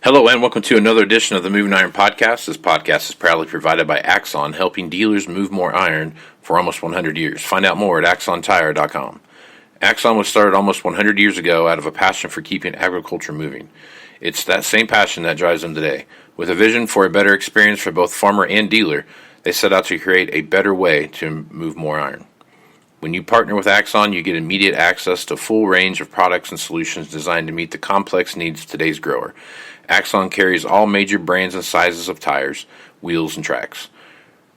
Hello and welcome to another edition of the Moving Iron Podcast. This podcast is proudly provided by Axon, helping dealers move more iron for almost 100 years. Find out more at axontire.com. Axon was started almost 100 years ago out of a passion for keeping agriculture moving. It's that same passion that drives them today. With a vision for a better experience for both farmer and dealer, they set out to create a better way to move more iron. When you partner with Axon, you get immediate access to a full range of products and solutions designed to meet the complex needs of today's grower. Axon carries all major brands and sizes of tires, wheels, and tracks.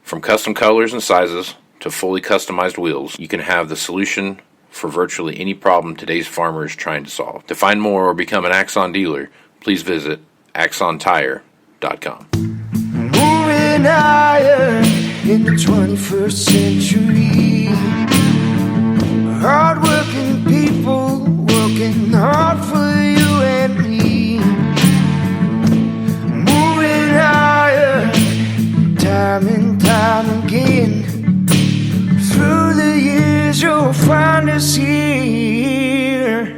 From custom colors and sizes to fully customized wheels, you can have the solution for virtually any problem today's farmer is trying to solve. To find more or become an Axon dealer, please visit axontire.com. Moving iron in the 21st century. Hard-working people working hard for you and me. Moving iron, time and time again. Through the years you'll find us here.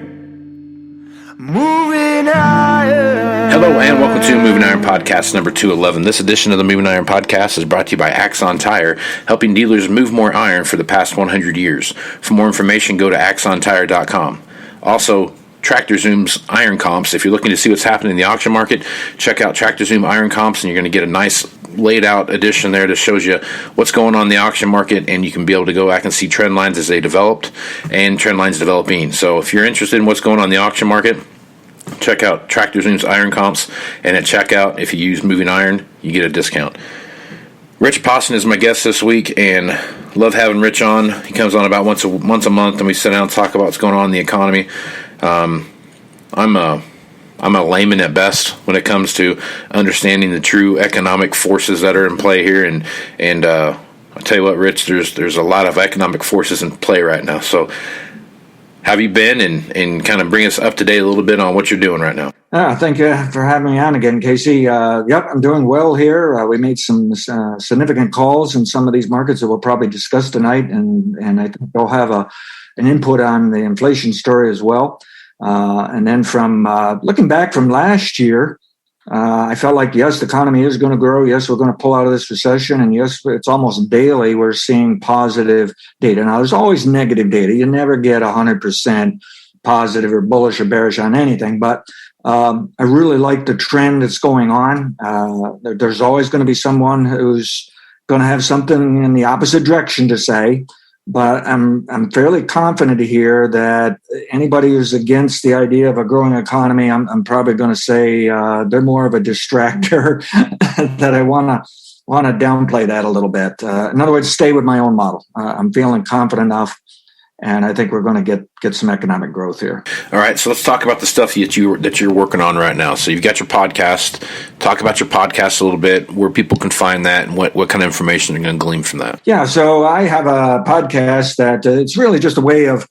Moving iron. Hello and welcome to Moving Iron Podcast number 211. This edition of the Moving Iron Podcast is brought to you by Axon Tire, helping dealers move more iron for the past 100 years. For more information, go to axontire.com. Also, Tractor Zoom's Iron Comps. If you're looking to see what's happening in the auction market, check out Tractor Zoom Iron Comps, and you're going to get a nice laid out edition there that shows you what's going on in the auction market, and you can be able to go back and see trend lines as they developed and trend lines developing. So if you're interested in what's going on in the auction market, check out Tractor Zoom's Iron Comps, and at checkout, if you use Moving Iron, you get a discount. Rich Poston is my guest this week, and love having Rich on. He comes on about once a month, and we sit down and talk about what's going on in the economy. I'm a layman at best when it comes to understanding the true economic forces that are in play here, and I'll tell you what, Rich, there's a lot of economic forces in play right now. So, have you been and kind of bring us up to date a little bit on what you're doing right now? Thank you for having me on again, Casey. Yep, I'm doing well here. We made some significant calls in some of these markets that we'll probably discuss tonight, and I think they'll have an input on the inflation story as well. And then from looking back from last year, I felt like, yes, the economy is going to grow. Yes, we're going to pull out of this recession. And yes, it's almost daily we're seeing positive data. Now, there's always negative data. You never get 100% positive or bullish or bearish on anything. But I really like the trend that's going on. There's always going to be someone who's going to have something in the opposite direction to say. But I'm fairly confident here that anybody who's against the idea of a growing economy, I'm probably going to say they're more of a distractor. That I want to downplay that a little bit. In other words, stay with my own model. I'm feeling confident enough, and I think we're going to get some economic growth here. All right, so let's talk about the stuff that you're working on right now. So you've got your podcast. Talk about your podcast a little bit, where people can find that, and what kind of information they're going to glean from that. Yeah, so I have a podcast that it's really just a way of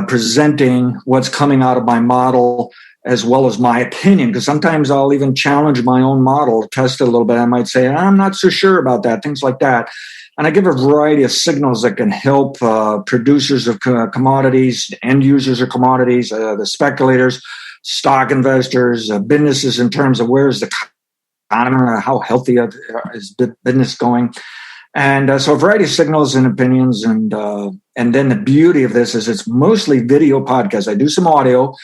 presenting what's coming out of my model as well as my opinion, because sometimes I'll even challenge my own model, test it a little bit. I might say, I'm not so sure about that, things like that. And I give a variety of signals that can help producers of commodities, end users of commodities, the speculators, stock investors, businesses in terms of where's the economy, how healthy is business going. And so a variety of signals and opinions. And then the beauty of this is it's mostly video podcasts. I do some audio.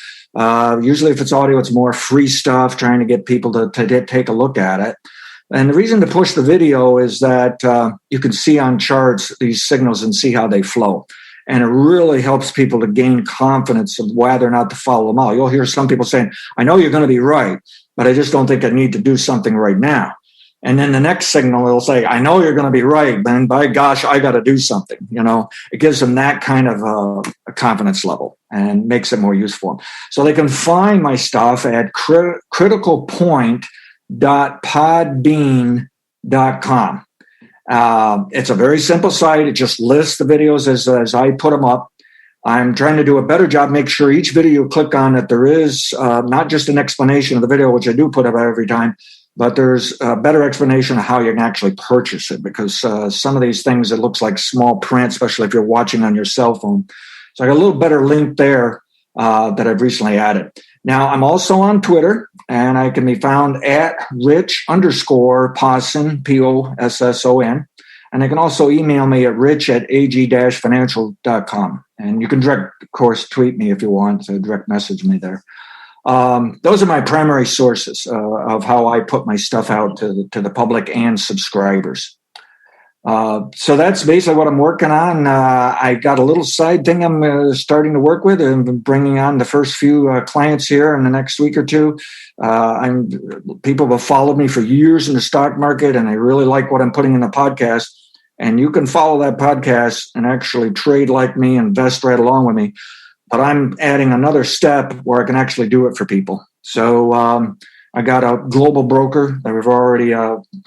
Usually if it's audio, it's more free stuff, trying to get people to take a look at it. And the reason to push the video is that you can see on charts these signals and see how they flow. And it really helps people to gain confidence of whether or not to follow them all. You'll hear some people saying, I know you're going to be right, but I just don't think I need to do something right now. And then the next signal will say, I know you're going to be right, but by gosh, I got to do something. It gives them that kind of a confidence level and makes it more useful. So they can find my stuff at criticalpoint.podbean.com. It's a very simple site. It just lists the videos as I put them up. I'm trying to do a better job, make sure each video you click on that there is not just an explanation of the video, which I do put up every time, but there's a better explanation of how you can actually purchase it, because some of these things, it looks like small print, especially if you're watching on your cell phone. So I got a little better link there that I've recently added. Now, I'm also on Twitter, and I can be found at Rich_Posson, Posson. And they can also email me at rich@ag-financial.com. And you can direct, of course, tweet me if you want to direct message me there. Those are my primary sources of how I put my stuff out to the public and subscribers. So that's basically what I'm working on. I got a little side thing I'm starting to work with, and been bringing on the first few clients here in the next week or two. People have followed me for years in the stock market, and they really like what I'm putting in the podcast. And you can follow that podcast and actually trade like me, invest right along with me. But I'm adding another step where I can actually do it for people. So I got a global broker that we've already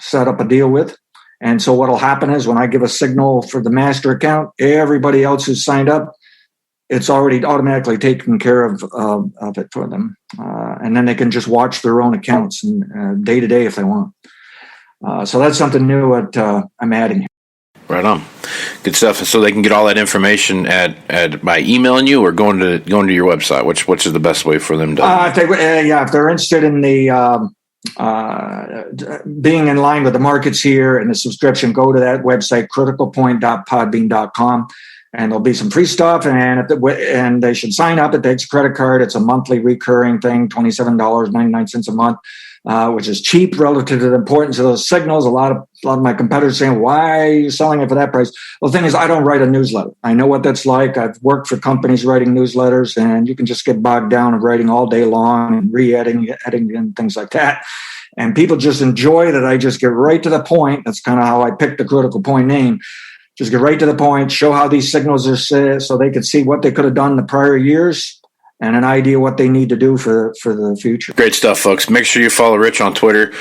set up a deal with. And so what'll happen is when I give a signal for the master account, everybody else who's signed up, it's already automatically taken care of it for them. And then they can just watch their own accounts and day to day if they want. So that's something new that I'm adding. Right on. Good stuff. So they can get all that information at by emailing you or going to your website. Which is the best way for them to? If they're interested in the being in line with the markets here and the subscription, go to that website, criticalpoint.podbean.com, and there'll be some free stuff. And they should sign up. It takes a credit card. It's a monthly recurring thing, $27.99 a month. Which is cheap relative to the importance of those signals. A lot of my competitors saying, why are you selling it for that price? Well, the thing is, I don't write a newsletter. I know what that's like. I've worked for companies writing newsletters, and you can just get bogged down in writing all day long and editing and things like that. And people just enjoy that I just get right to the point. That's kind of how I picked the Critical Point name. Just get right to the point, show how these signals are set so they could see what they could have done in the prior years and an idea what they need to do for the future. Great stuff, folks. Make sure you follow Rich on Twitter.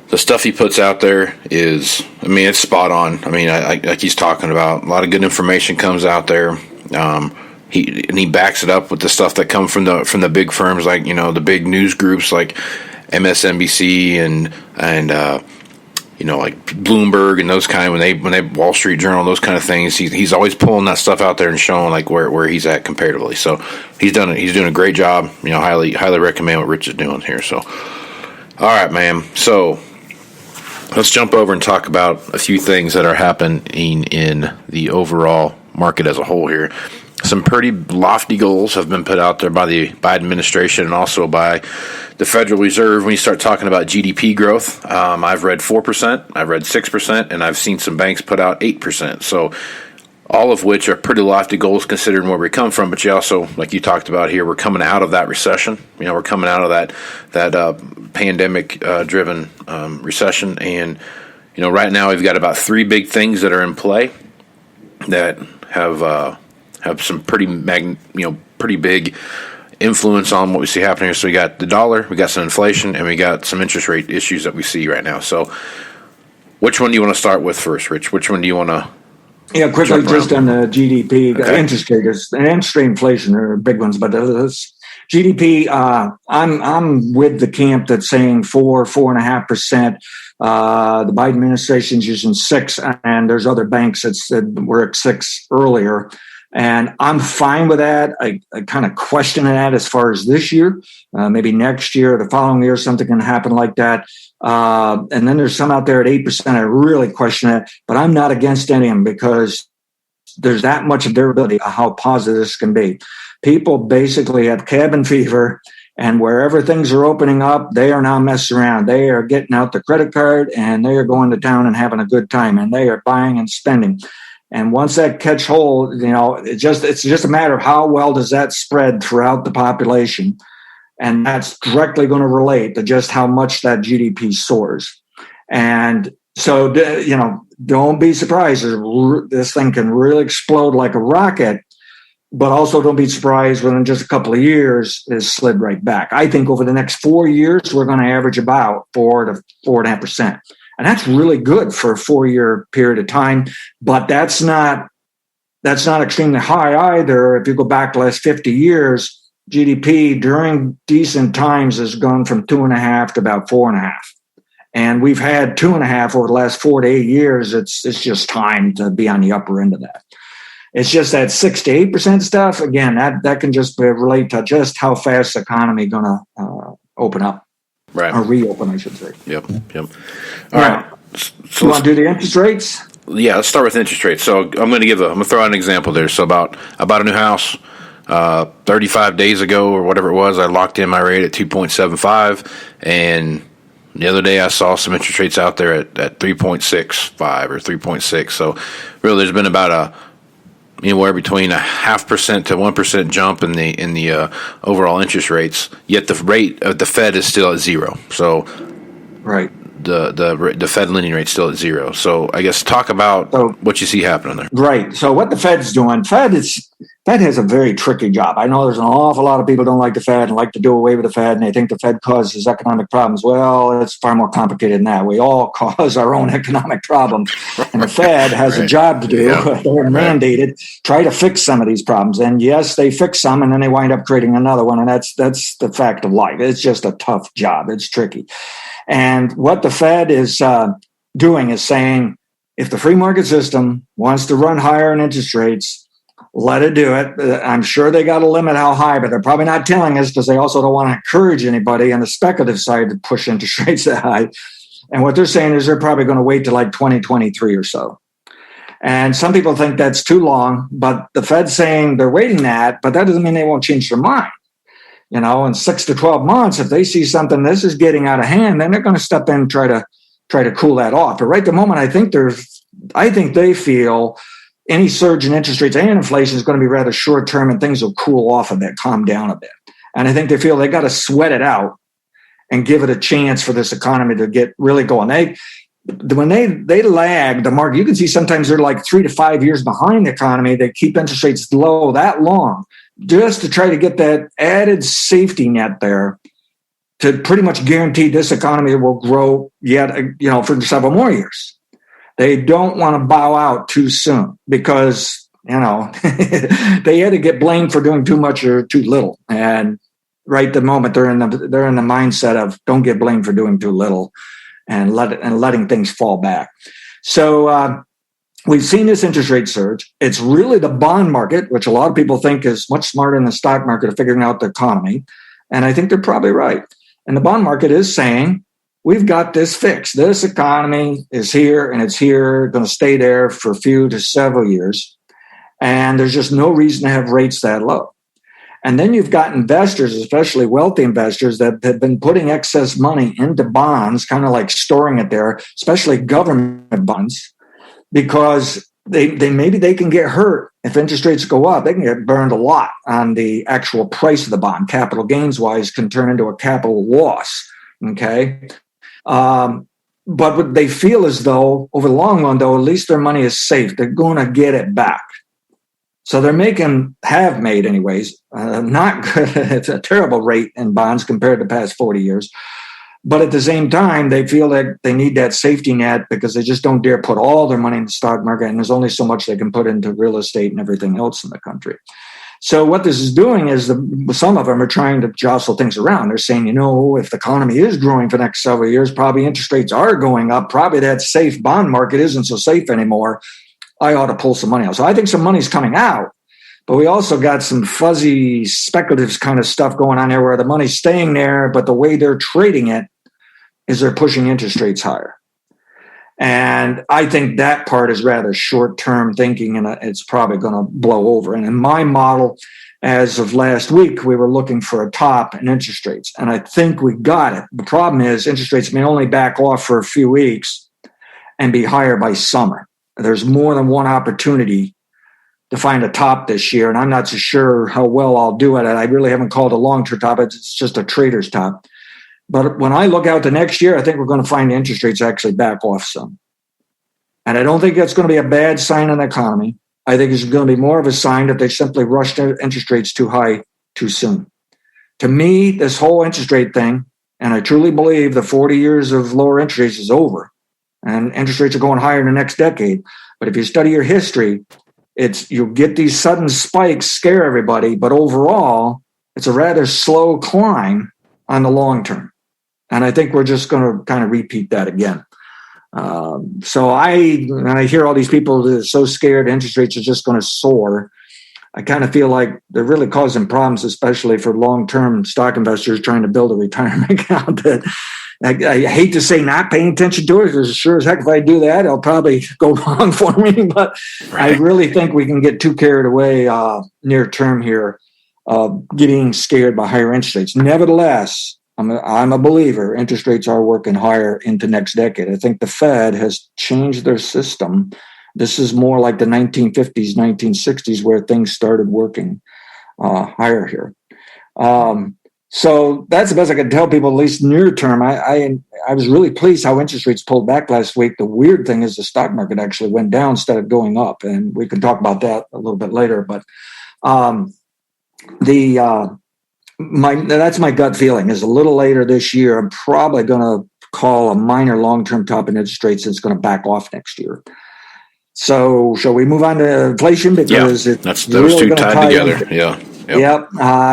The stuff he puts out there is, it's spot on. Like he's talking about, a lot of good information comes out there. He backs it up with the stuff that comes from the big firms, like, the big news groups like MSNBC and like Bloomberg and those kind, when they Wall Street Journal, those kind of things. He's always pulling that stuff out there and showing like where he's at comparatively. So he's doing a great job. Highly recommend what Rich is doing here. So, all right, man. So let's jump over and talk about a few things that are happening in the overall market as a whole here. Some pretty lofty goals have been put out there by the Biden administration and also by the Federal Reserve. When you start talking about GDP growth, I've read 4%, I've read 6%, and I've seen some banks put out 8%. So all of which are pretty lofty goals considering where we come from. But you also, like you talked about here, we're coming out of that recession. We're coming out of that pandemic-driven recession. And, right now we've got about 3 big things that are in play that have some pretty big influence on what we see happening here. So we got the dollar, we got some inflation, and we got some interest rate issues that we see right now. So which one do you want to start with first, Rich? Which one do you want to? Yeah, quickly, just on the GDP, okay. Interest rates and interest rate inflation are big ones, but GDP, I'm with the camp that's saying 4.5%. The Biden administration is using 6, and there's other banks that were at 6 earlier. And I'm fine with that. I kind of question that as far as this year, maybe next year, the following year, something can happen like that. And then there's some out there at 8%. I really question it, but I'm not against any of them because there's that much variability of how positive this can be. People basically have cabin fever, and wherever things are opening up, they are now messing around. They are getting out the credit card and they are going to town and having a good time, and they are buying and spending. And once that catch hold, it's just a matter of how well does that spread throughout the population. And that's directly going to relate to just how much that GDP soars. And so, don't be surprised. This thing can really explode like a rocket, but also don't be surprised when in just a couple of years it slid right back. I think over the next 4 years, we're going to average about 4 to 4.5%. And that's really good for a 4-year period of time, but that's not extremely high either. If you go back the last 50 years, GDP during decent times has gone from 2.5 to about 4.5. And we've had 2.5 over the last 4 to 8 years. It's just time to be on the upper end of that. It's just that 6 to 8% stuff. Again, that can just relate to just how fast the economy going to open up, Right. or reopen, I should say. Yep. All right. So you want to do the interest rates? Yeah, let's start with interest rates. So I'm going to throw out an example there. So about a new house, 35 days ago or whatever it was, I locked in my rate at 2.75, and the other day I saw some interest rates out there at 3.65 or 3.6. So really, there's been about anywhere between 0.5% to 1% jump in the overall interest rates. Yet the rate of the Fed is still at zero. So right. The Fed lending rate still at zero. So I guess talk about what you see happening there. Right. So what the Fed's doing, Fed has a very tricky job. I know there's an awful lot of people don't like the Fed and like to do away with the Fed, and they think the Fed causes economic problems. Well, it's far more complicated than that. We all cause our own economic problems, and the Fed has a job to do. Yeah. They're mandated, try to fix some of these problems. And yes, they fix some, and then they wind up creating another one, and that's the fact of life. It's just a tough job. It's tricky. And what the Fed is doing is saying, if the free market system wants to run higher in interest rates, let it do it. I'm sure they got to limit how high, but they're probably not telling us because they also don't want to encourage anybody on the speculative side to push interest rates that high. And what they're saying is they're probably going to wait till like 2023 or so. And some people think that's too long, but the Fed's saying they're waiting that, but that doesn't mean they won't change their mind. You know, in 6 to 12 months, if they see something this is getting out of hand, then they're going to step in and try to cool that off. But right at the moment, I think they feel any surge in interest rates and inflation is going to be rather short term, and things will cool off a bit, calm down a bit. And I think they feel they got to sweat it out and give it a chance for this economy to get really going. When they lag the market, you can see sometimes they're like 3 to 5 years behind the economy. They keep interest rates low that long just to try to get that added safety net there to pretty much guarantee this economy will grow yet, for several more years. They don't want to bow out too soon because, they had to get blamed for doing too much or too little. And right at the moment, they're in the mindset of don't get blamed for doing too little and letting things fall back. So we've seen this interest rate surge. It's really the bond market, which a lot of people think is much smarter than the stock market of figuring out the economy. And I think they're probably right. And the bond market is saying, we've got this fixed. This economy is here, and it's here, going to stay there for a few to several years. And there's just no reason to have rates that low. And then you've got investors, especially wealthy investors, that have been putting excess money into bonds, kind of like storing it there, especially government bonds, because maybe they can get hurt if interest rates go up. They can get burned a lot on the actual price of the bond. Capital gains wise can turn into a capital loss. Okay. But what they feel as though over the long run, though, at least their money is safe. They're going to get it back. So have made anyways, not good. It's a terrible rate in bonds compared to the past 40 years. But at the same time, they feel that they need that safety net because they just don't dare put all their money in the stock market. And there's only so much they can put into real estate and everything else in the country. So what this is doing is some of them are trying to jostle things around. They're saying, if the economy is growing for the next several years, probably interest rates are going up. Probably that safe bond market isn't so safe anymore. I ought to pull some money out. So I think some money's coming out. But we also got some fuzzy speculative kind of stuff going on there where the money's staying there, but the way they're trading it is they're pushing interest rates higher. And I think that part is rather short-term thinking, and it's probably going to blow over. And in my model, as of last week, we were looking for a top in interest rates, and I think we got it. The problem is interest rates may only back off for a few weeks and be higher by summer. There's more than one opportunity to find a top this year, and I'm not so sure how well I'll do it. I really haven't called a long-term top. It's just a trader's top. But when I look out to next year, I think we're going to find interest rates actually back off some. And I don't think that's going to be a bad sign in the economy. I think it's going to be more of a sign that they simply rushed interest rates too high too soon. To me, this whole interest rate thing, and I truly believe the 40 years of lower interest rates is over, and interest rates are going higher in the next decade. But if you study your history, you'll get these sudden spikes, scare everybody, but overall, it's a rather slow climb on the long term. And I think we're just going to kind of repeat that again. So when I hear all these people that are so scared interest rates are just going to soar, I kind of feel like they're really causing problems, especially for long-term stock investors trying to build a retirement account. That I hate to say not paying attention to it, because sure as heck if I do that, it'll probably go wrong for me. But right. I really think we can get too carried away near term here, getting scared by higher interest rates. Nevertheless, I'm a believer interest rates are working higher into next decade. I think the Fed has changed their system. This is more like the 1950s, 1960s, where things started working higher here. So that's the best I can tell people, at least near term. I was really pleased how interest rates pulled back last week. The weird thing is the stock market actually went down instead of going up, and we can talk about that a little bit later. But that's my gut feeling is a little later this year, I'm probably going to call a minor long-term top in interest rates that's going to back off next year. So shall we move on to inflation? Because those two tied together. Yep.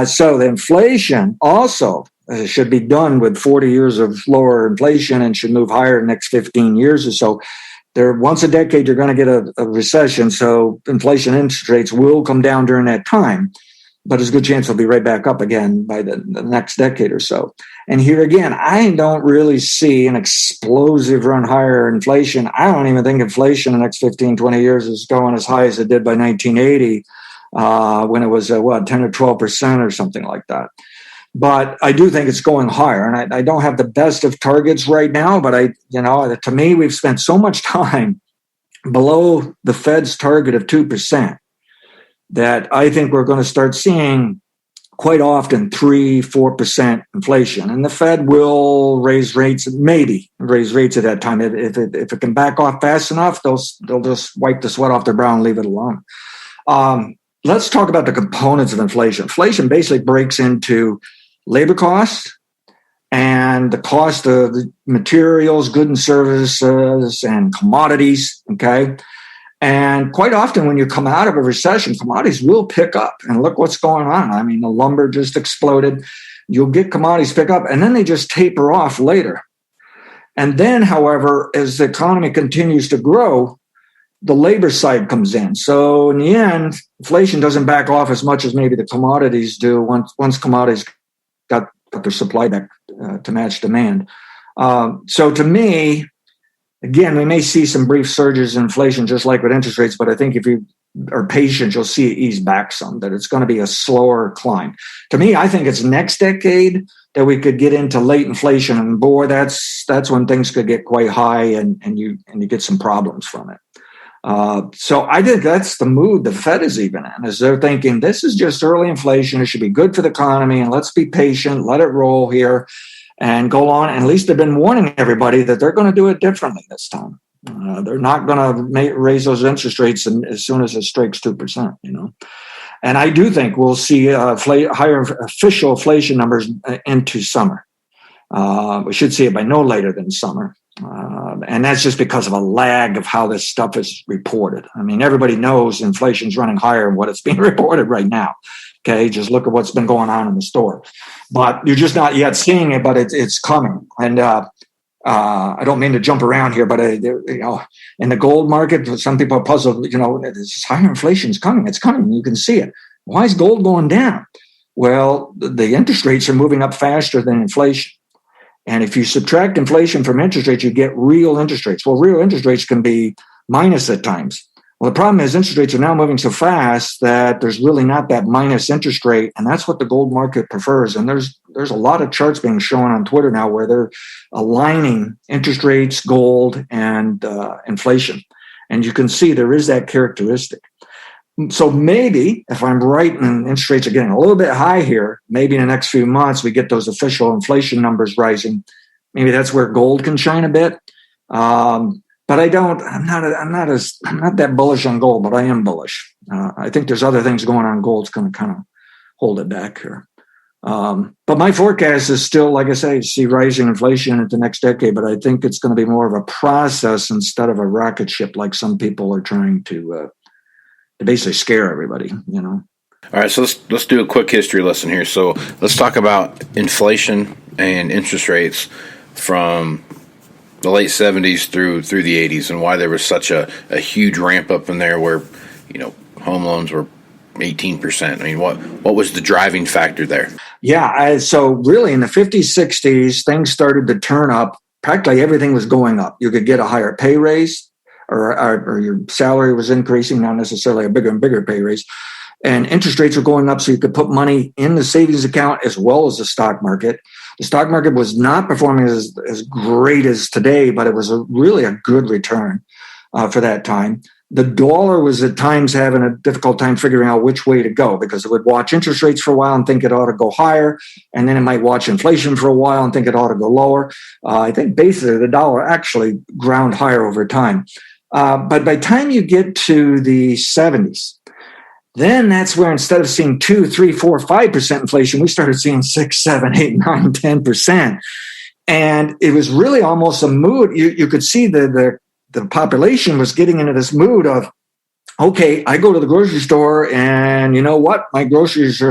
So the inflation also should be done with 40 years of lower inflation and should move higher in the next 15 years or so. Once a decade, you're going to get a recession. So inflation interest rates will come down during that time. But there's a good chance they'll be right back up again by the next decade or so. And here again, I don't really see an explosive run higher inflation. I don't even think inflation in the next 15, 20 years is going as high as it did by 1980 when it was, 10 or 12% or something like that. But I do think it's going higher. And I don't have the best of targets right now, but to me, we've spent so much time below the Fed's target of 2%. That I think we're going to start seeing quite often 3-4% inflation. And the Fed will raise rates at that time. If it can back off fast enough, they'll just wipe the sweat off their brow and leave it alone. Let's talk about the components of inflation. Inflation basically breaks into labor costs and the cost of the materials, goods and services, and commodities, okay? And quite often when you come out of a recession, commodities will pick up. And look what's going on. I mean, the lumber just exploded. You'll get commodities pick up, and then they just taper off later. And then, however, as the economy continues to grow, the labor side comes in. So in the end, inflation doesn't back off as much as maybe the commodities do once commodities got their supply back to match demand. So to me, again, we may see some brief surges in inflation, just like with interest rates, but I think if you are patient, you'll see it ease back some, that it's going to be a slower climb. To me, I think it's next decade that we could get into late inflation, and boy, that's when things could get quite high and you get some problems from it. So I think that's the mood the Fed is even in, is they're thinking this is just early inflation. It should be good for the economy, and let's be patient, let it roll here. And go on. And at least they've been warning everybody that they're going to do it differently this time. They're not going to raise those interest rates as soon as it strikes 2%. And I do think we'll see higher official inflation numbers into summer. We should see it by no later than summer. And that's just because of a lag of how this stuff is reported. I mean, everybody knows inflation's running higher than what it's being reported right now. Okay, just look at what's been going on in the store. But you're just not yet seeing it, but it's coming. And I don't mean to jump around here, but in the gold market, some people are puzzled. This higher inflation is coming. It's coming. You can see it. Why is gold going down? Well, the interest rates are moving up faster than inflation. And if you subtract inflation from interest rates, you get real interest rates. Well, real interest rates can be minus at times. Well, the problem is interest rates are now moving so fast that there's really not that minus interest rate, and that's what the gold market prefers. And there's a lot of charts being shown on Twitter now where they're aligning interest rates, gold, and inflation. And you can see there is that characteristic. So maybe if I'm right and interest rates are getting a little bit high here, maybe in the next few months we get those official inflation numbers rising. Maybe that's where gold can shine a bit. But I'm not that bullish on gold, but I am bullish. I think there's other things going on. Gold's going to kind of hold it back here. But my forecast is still, like I say, see rising inflation into the next decade, but I think it's going to be more of a process instead of a rocket ship like some people are trying to basically scare everybody, All right, so let's do a quick history lesson here. So let's talk about inflation and interest rates from The late 70s through the 80s, and why there was such a huge ramp up in there where, home loans were 18%. I mean, what was the driving factor there? Yeah, so really in the 50s, 60s, things started to turn up. Practically everything was going up. You could get a higher pay raise, or your salary was increasing, not necessarily a bigger and bigger pay raise. And interest rates were going up, so you could put money in the savings account as well as the stock market. The stock market was not performing as great as today, but it was really a good return for that time. The dollar was at times having a difficult time figuring out which way to go, because it would watch interest rates for a while and think it ought to go higher, and then it might watch inflation for a while and think it ought to go lower. I think basically the dollar actually ground higher over time. But by the time you get to the 70s, then that's where instead of seeing 2, 3, 4, 5% inflation, we started seeing 6, 7, 8, 9, 10%. And it was really almost a mood. You could see the population was getting into this mood of, okay, I go to the grocery store and you know what? My groceries are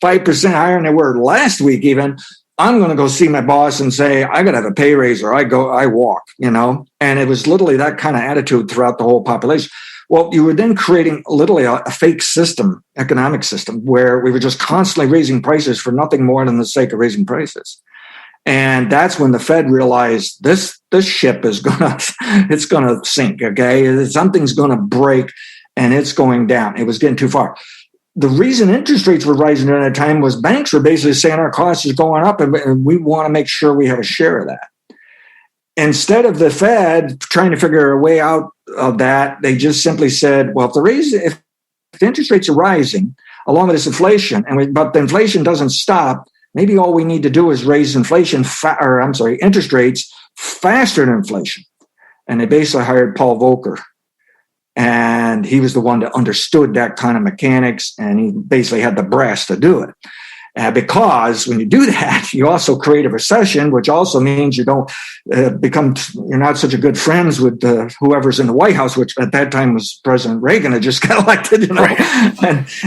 5% higher than they were last week even. I'm going to go see my boss and say, I got to have a pay raise, or I walk, And it was literally that kind of attitude throughout the whole population. Well, you were then creating literally a fake system, economic system, where we were just constantly raising prices for nothing more than the sake of raising prices. And that's when the Fed realized this ship is it's gonna sink. Okay, something's gonna break, and it's going down. It was getting too far. The reason interest rates were rising during that time was banks were basically saying our cost is going up, and we want to make sure we have a share of that. Instead of the Fed trying to figure a way out of that, they just simply said, well, if the interest rates are rising along with this inflation, but the inflation doesn't stop, maybe all we need to do is raise interest rates faster than inflation. And they basically hired Paul Volcker. And he was the one that understood that kind of mechanics, and he basically had the brass to do it. Because when you do that, you also create a recession, which also means you don't you're not such a good friends with whoever's in the White House, which at that time was President Reagan had just got elected, Right.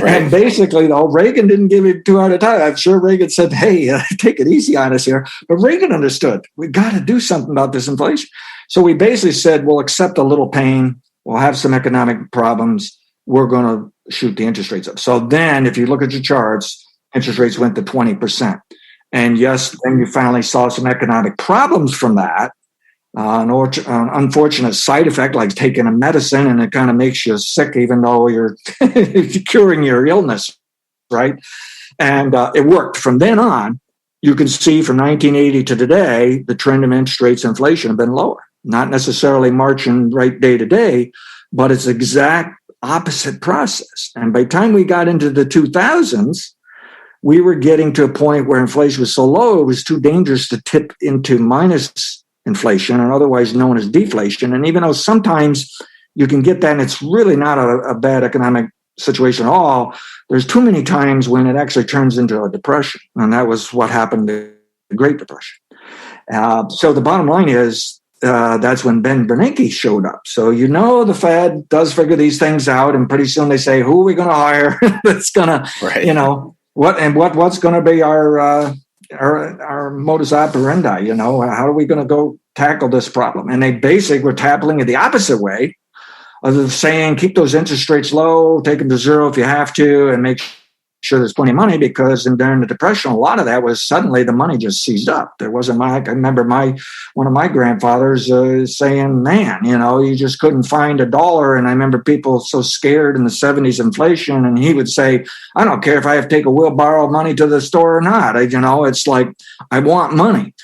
And basically, Reagan didn't give it too hard a time. I'm sure Reagan said, hey, take it easy on us here. But Reagan understood, we got to do something about this inflation. So we basically said, we'll accept a little pain. We'll have some economic problems. We're going to shoot the interest rates up. So then if you look at your charts, interest rates went to 20%. And yes, then you finally saw some economic problems from that. An unfortunate side effect, like taking a medicine, and it kind of makes you sick, even though you're curing your illness, right? And it worked. From then on, you can see from 1980 to today, the trend of interest rates and inflation have been lower. Not necessarily marching right day to day, but it's exact opposite process. And by the time we got into the 2000s, we were getting to a point where inflation was so low, it was too dangerous to tip into minus inflation, or otherwise known as deflation. And even though sometimes you can get that, and it's really not a bad economic situation at all, there's too many times when it actually turns into a depression. And that was what happened in the Great Depression. So the bottom line is, that's when Ben Bernanke showed up. So the Fed does figure these things out, and pretty soon they say, who are we going to hire that's going to, right. What's going to be our modus operandi? How are we going to go tackle this problem? And they basically were tackling it the opposite way of saying, keep those interest rates low, take them to zero if you have to, and make sure there's plenty of money, because during the Depression, a lot of that was suddenly the money just seized up. There wasn't I remember one of my grandfathers saying, man, you just couldn't find $1. And I remember people so scared in the 70s inflation, and he would say, I don't care if I have to take a wheelbarrow of money to the store or not. It's like, I want money.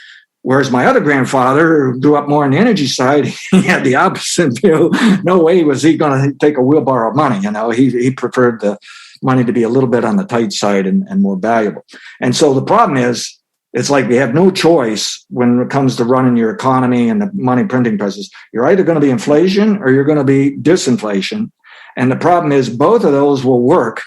Whereas my other grandfather, who grew up more on the energy side, he had the opposite view. No way was he going to take a wheelbarrow of money. He preferred the money to be a little bit on the tight side and more valuable. And so the problem is, it's like we have no choice when it comes to running your economy and the money printing presses. You're either going to be inflation or you're going to be disinflation. And the problem is both of those will work,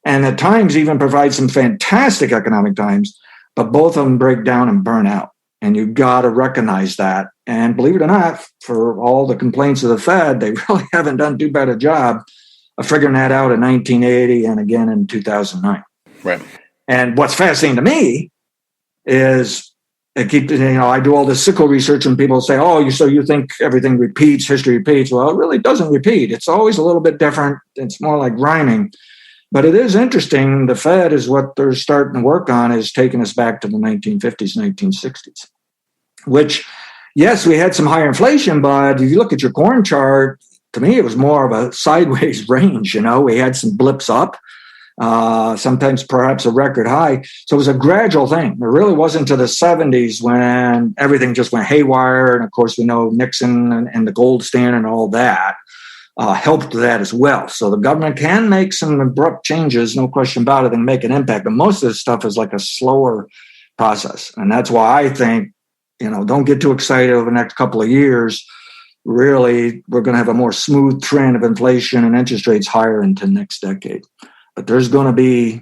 and at times even provide some fantastic economic times, but both of them break down and burn out. And you've got to recognize that. And believe it or not, for all the complaints of the Fed, they really haven't done too bad a job of figuring that out in 1980 and again in 2009. Right. And what's fascinating to me is I do all this sickle research and people say, oh, so you think everything repeats, history repeats. Well, it really doesn't repeat. It's always a little bit different. It's more like rhyming. But it is interesting. The Fed is what they're starting to work on is taking us back to the 1950s, 1960s, which, yes, we had some higher inflation, but if you look at your corn chart, to me, it was more of a sideways range. We had some blips up. Sometimes perhaps a record high. So it was a gradual thing. It really wasn't to the 70s when everything just went haywire. And of course, we know Nixon and the gold standard and all that helped that as well. So the government can make some abrupt changes, no question about it, and make an impact. But most of this stuff is like a slower process. And that's why I think, don't get too excited over the next couple of years. Really, we're going to have a more smooth trend of inflation and interest rates higher into next decade. But there's going to be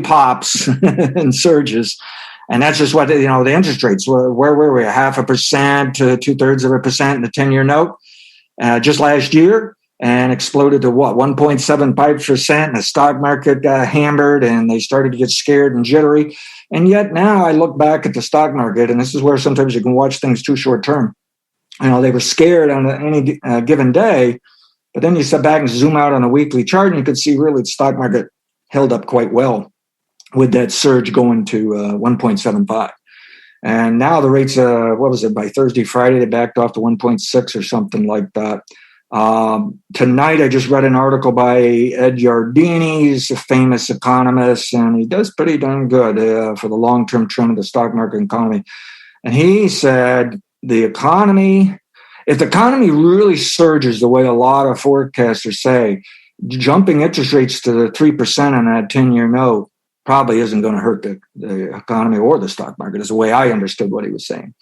pops and surges, and that's just what the interest rates. Where were we? 0.5% to 2/3% in the 10-year note just last year, and exploded to 1.75%. And the stock market got hammered, and they started to get scared and jittery. And yet now I look back at the stock market, and this is where sometimes you can watch things too short term. They were scared on any given day. But then you step back and zoom out on a weekly chart, and you can see really the stock market held up quite well with that surge going to 1.75. And now the rates, by Thursday, Friday, they backed off to 1.6 or something like that. Tonight, I just read an article by Ed Yardeni. He's a famous economist, and he does pretty darn good for the long-term trend of the stock market and economy. And he said if the economy really surges the way a lot of forecasters say, jumping interest rates to the 3% on that 10-year note probably isn't going to hurt the economy or the stock market, is the way I understood what he was saying.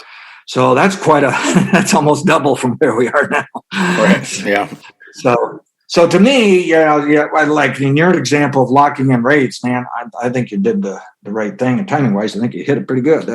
So that's that's almost double from where we are now. Right. Yeah. So to me, like in your example of locking in rates, man, I think you did the right thing. And timing-wise, I think you hit it pretty good.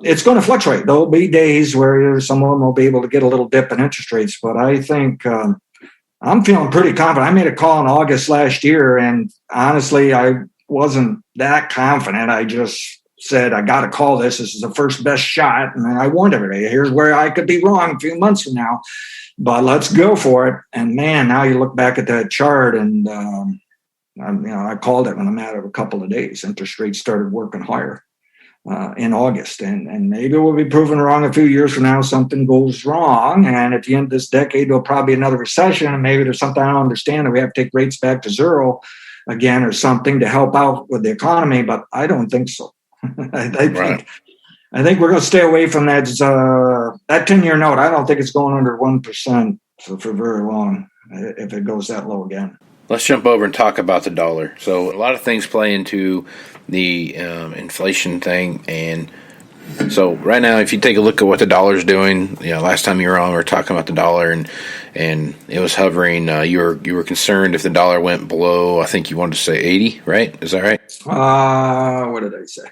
It's going to fluctuate. There'll be days where someone will be able to get a little dip in interest rates, but I think I'm feeling pretty confident. I made a call in August last year, and honestly, I wasn't that confident. I just said, I got to call this. This is the first best shot. And I warned everybody, here's where I could be wrong a few months from now, but let's go for it. And man, now you look back at that chart, and I called it when a matter of a couple of days. Interest rates started working higher in August, and maybe we'll be proven wrong a few years from now. Something goes wrong, and at the end of this decade, there'll probably be another recession, and maybe there's something I don't understand, and we have to take rates back to zero again or something to help out with the economy. But I don't think so. I think we're going to stay away from that 10-year note. I don't think it's going under 1% for very long if it goes that low again. Let's jump over and talk about the dollar. So a lot of things play into the inflation thing, and so right now, if you take a look at what the dollar's doing, last time you were on, we were talking about the dollar, and it was hovering. You were concerned if the dollar went below, I think you wanted to say 80, right? Is that right? What did I say?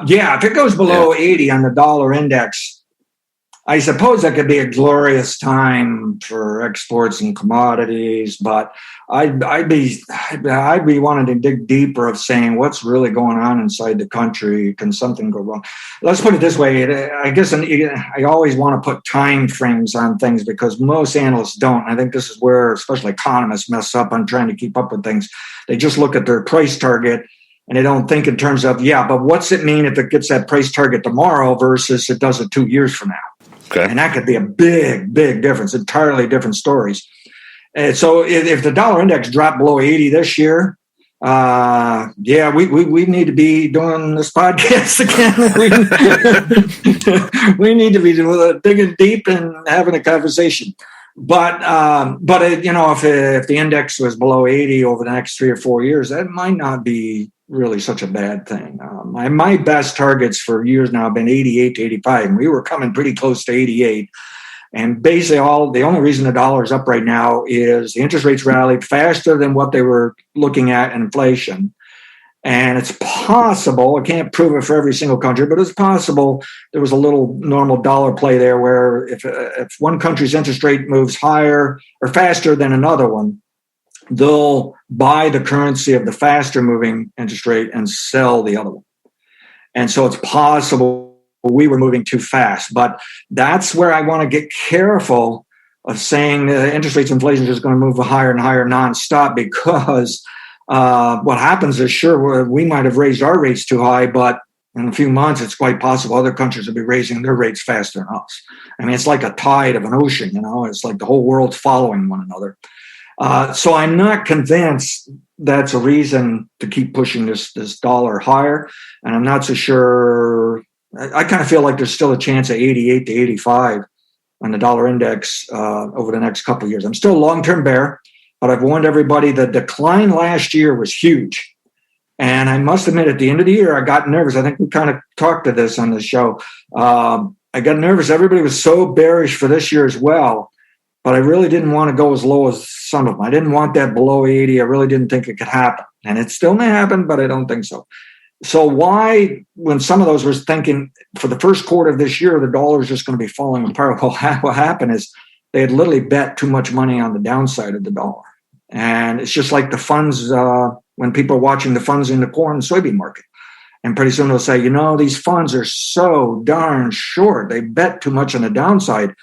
Yeah, if it goes below 80 on the dollar index, I suppose that could be a glorious time for exports and commodities, but I'd be wanting to dig deeper of saying what's really going on inside the country. Can something go wrong? Let's put it this way. I guess I always want to put time frames on things because most analysts don't. I think this is where especially economists mess up on trying to keep up with things. They just look at their price target and they don't think in terms of, but what's it mean if it gets that price target tomorrow versus it does it 2 years from now? Okay. And that could be a big, big difference, entirely different stories. And so if the dollar index dropped below 80 this year, we need to be doing this podcast again. We need to be digging deep and having a conversation. But if the index was below 80 over the next 3 or 4 years, that might not be really such a bad thing. My best targets for years now have been 88 to 85, and we were coming pretty close to 88. And basically the only reason the dollar is up right now is the interest rates rallied faster than what they were looking at in inflation. And it's possible, I can't prove it for every single country, but it's possible there was a little normal dollar play there where if one country's interest rate moves higher or faster than another one, they'll buy the currency of the faster moving interest rate and sell the other one. And so it's possible we were moving too fast. But that's where I want to get careful of saying interest rates inflation is just going to move higher and higher nonstop, because what happens is, sure, we might have raised our rates too high, but in a few months, it's quite possible other countries will be raising their rates faster than us. I mean, it's like a tide of an ocean, it's like the whole world's following one another. So I'm not convinced that's a reason to keep pushing this dollar higher. And I'm not so sure. I kind of feel like there's still a chance of 88 to 85 on the dollar index over the next couple of years. I'm still a long-term bear, but I've warned everybody the decline last year was huge. And I must admit, at the end of the year, I got nervous. I think we kind of talked to this on the show. I got nervous. Everybody was so bearish for this year as well. But I really didn't want to go as low as some of them. I didn't want that below 80. I really didn't think it could happen. And it still may happen, but I don't think so. So why, when some of those was thinking for the first quarter of this year, the dollar is just going to be falling apart? Well, what happened is they had literally bet too much money on the downside of the dollar. And it's just like the funds, when people are watching the funds in the corn and soybean market. And pretty soon they'll say, these funds are so darn short. They bet too much on the downside.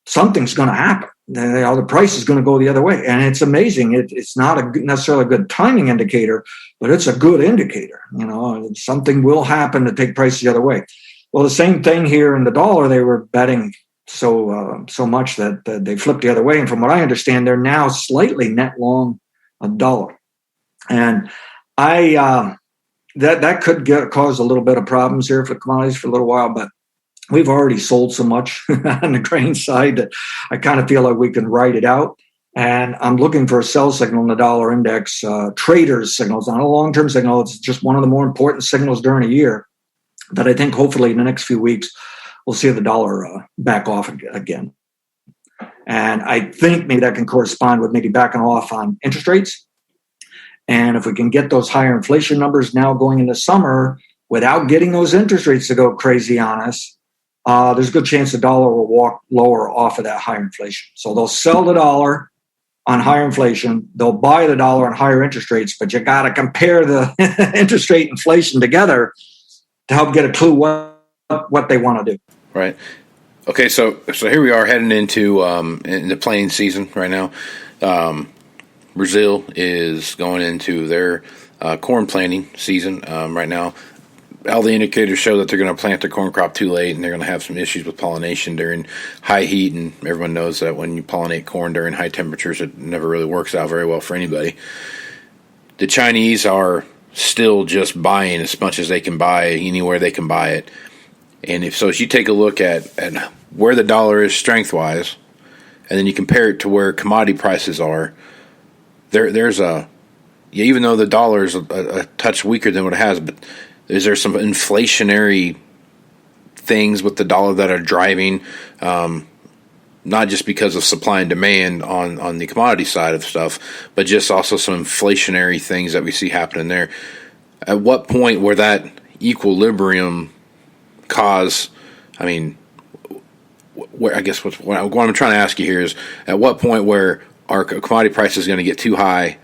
Something's going to happen. The price is going to go the other way. And it's amazing. It's not necessarily a good timing indicator, but it's a good indicator. Something will happen to take prices the other way. Well, the same thing here in the dollar. They were betting so much that they flipped the other way. And from what I understand, they're now slightly net long a dollar. And that could cause a little bit of problems here for commodities for a little while, but we've already sold so much on the grain side that I kind of feel like we can ride it out. And I'm looking for a sell signal in the dollar index, traders signals, not a long-term signal. It's just one of the more important signals during a year that I think hopefully in the next few weeks, we'll see the dollar back off again. And I think maybe that can correspond with maybe backing off on interest rates. And if we can get those higher inflation numbers now going into summer without getting those interest rates to go crazy on us, there's a good chance the dollar will walk lower off of that higher inflation. So they'll sell the dollar on higher inflation. They'll buy the dollar on higher interest rates, but you got to compare the interest rate inflation together to help get a clue what they want to do. Right. Okay. So here we are heading into the planting season right now. Brazil is going into their corn planting season right now. All the indicators show that they're going to plant their corn crop too late, and they're going to have some issues with pollination during high heat. And everyone knows that when you pollinate corn during high temperatures, it never really works out very well for anybody. The Chinese are still just buying as much as they can buy anywhere they can buy it. And if you take a look at where the dollar is strength-wise, and then you compare it to where commodity prices are, there's even though the dollar is a touch weaker than what it has, but is there some inflationary things with the dollar that are driving, not just because of supply and demand on the commodity side of stuff, but just also some inflationary things that we see happening there? At what point where that equilibrium cause, where I guess what I'm trying to ask you here is, at what point where our commodity price is going to get too high,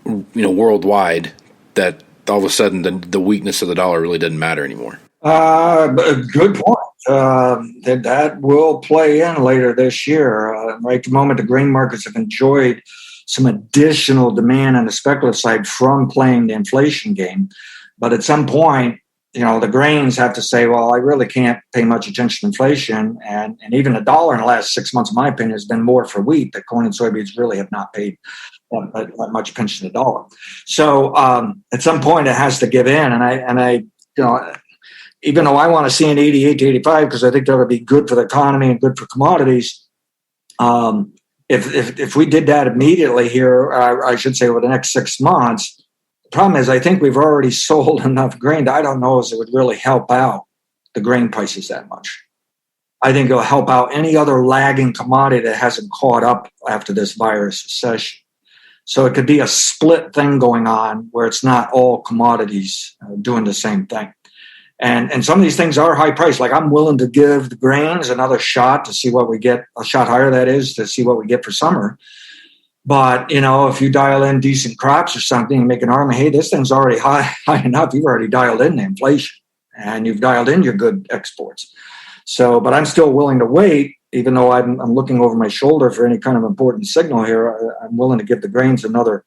worldwide, that all of a sudden the weakness of the dollar really doesn't matter anymore? Good point. That will play in later this year. Right at the moment, the grain markets have enjoyed some additional demand on the speculative side from playing the inflation game. But at some point, the grains have to say, well, I really can't pay much attention to inflation. And even the dollar in the last 6 months, in my opinion, has been more for wheat. That corn and soybeans really have not paid that much attention to the dollar. So at some point, it has to give in. And I even though I want to see an 88 to 85, because I think that would be good for the economy and good for commodities, if we did that immediately here, I should say over the next 6 months, the problem is I think we've already sold enough grain that I don't know if it would really help out the grain prices that much. I think it'll help out any other lagging commodity that hasn't caught up after this virus recession. So it could be a split thing going on where it's not all commodities doing the same thing. And some of these things are high priced. Like I'm willing to give the grains another shot to see what we get, a shot higher that is, to see what we get for summer. But, if you dial in decent crops or something and make an argument, hey, this thing's already high enough. You've already dialed in the inflation and you've dialed in your good exports. So, but I'm still willing to wait, even though I'm looking over my shoulder for any kind of important signal here. I'm willing to give the grains another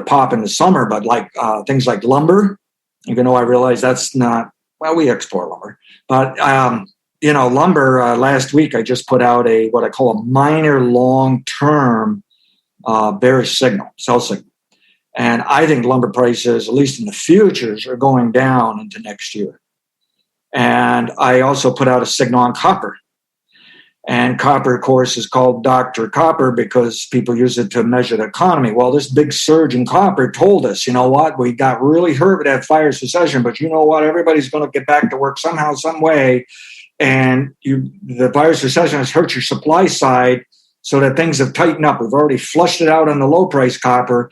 pop in the summer. But like things like lumber, even though I realize that's not, well, we export lumber. But, lumber, last week I just put out what I call a minor long-term bearish signal, sell signal. And I think lumber prices, at least in the futures, are going down into next year. And I also put out a signal on copper. And copper, of course, is called Dr. Copper because people use it to measure the economy. Well, this big surge in copper told us, you know what, we got really hurt with that fire recession, but you know what, everybody's going to get back to work somehow, some way. And the virus recession has hurt your supply side so that things have tightened up. We've already flushed it out on the low price copper.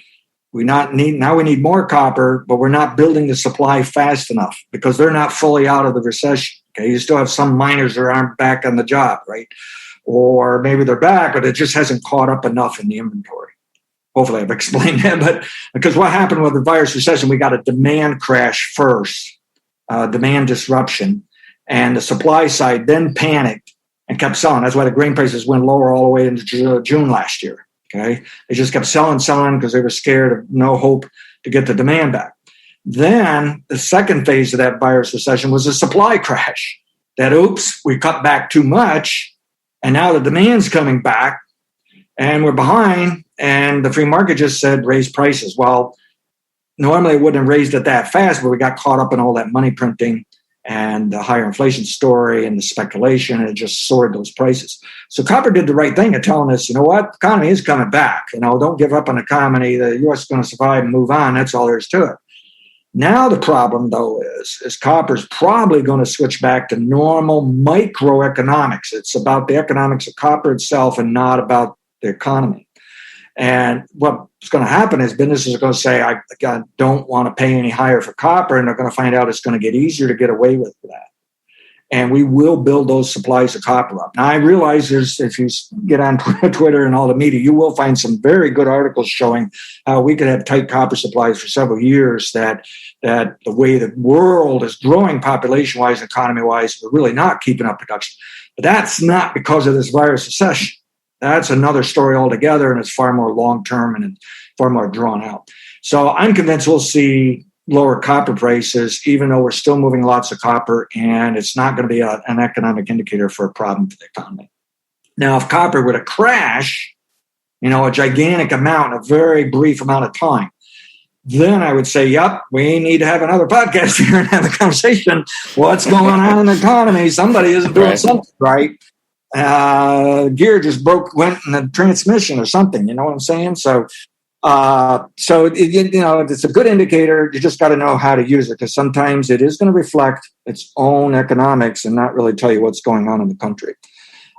We need more copper, but we're not building the supply fast enough because they're not fully out of the recession. Okay, you still have some miners that aren't back on the job, right? Or maybe they're back, but it just hasn't caught up enough in the inventory. Hopefully I've explained that. But because what happened with the virus recession, we got a demand crash first, demand disruption, and the supply side then panicked and kept selling. That's why the grain prices went lower all the way into June last year. Okay, they just kept selling because they were scared of no hope to get the demand back. Then the second phase of that virus recession was a supply crash. We cut back too much, and now the demand's coming back, and we're behind, and the free market just said raise prices. Well, normally it wouldn't have raised it that fast, but we got caught up in all that money printing and the higher inflation story and the speculation, and it just soared those prices. So copper did the right thing of telling us, you know what, the economy is coming back. Don't give up on the economy. The U.S. is going to survive and move on. That's all there is to it. Now the problem, though, is copper's probably going to switch back to normal microeconomics. It's about the economics of copper itself and not about the economy. And what's going to happen is businesses are going to say, I don't want to pay any higher for copper, and they're going to find out it's going to get easier to get away with that. And we will build those supplies of copper up. Now, I realize if you get on Twitter and all the media, you will find some very good articles showing how we could have tight copper supplies for several years, that the way the world is growing population-wise and economy-wise, we're really not keeping up production. But that's not because of this virus recession. That's another story altogether, and it's far more long-term and far more drawn out. So I'm convinced we'll see lower copper prices, even though we're still moving lots of copper, and it's not going to be an economic indicator for a problem for the economy. Now, if copper were to crash, a gigantic amount, a very brief amount of time, then I would say, yep, we need to have another podcast here and have a conversation. What's going on in the economy? Somebody isn't doing something right. Gear just went in the transmission or something. You know what I'm saying? So it's a good indicator. You just got to know how to use it, because sometimes it is going to reflect its own economics and not really tell you what's going on in the country.